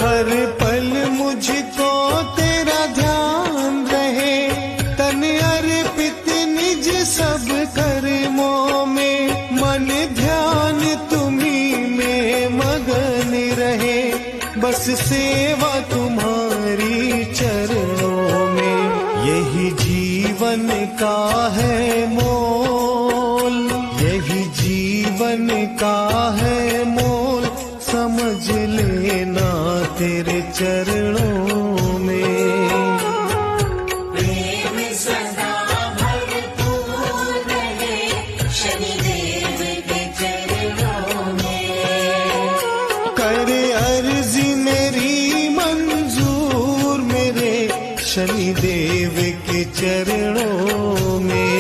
हर पल मुझको तेरा ध्यान रहे, तन अर्पित निज सब कर्मों में, मन ध्यान तुम्ही में मगन रहे, बस सेवा तुम्हारी चरणों में। यही जीवन का है मोल, यही जीवन का है मोल, समझ लेना तेरे चरणों में। प्रेम सदा भरपूर रहे शनिदेव के चरणों में। करे अर्जी मेरी मंजूर मेरे शनिदेव के चरणों में।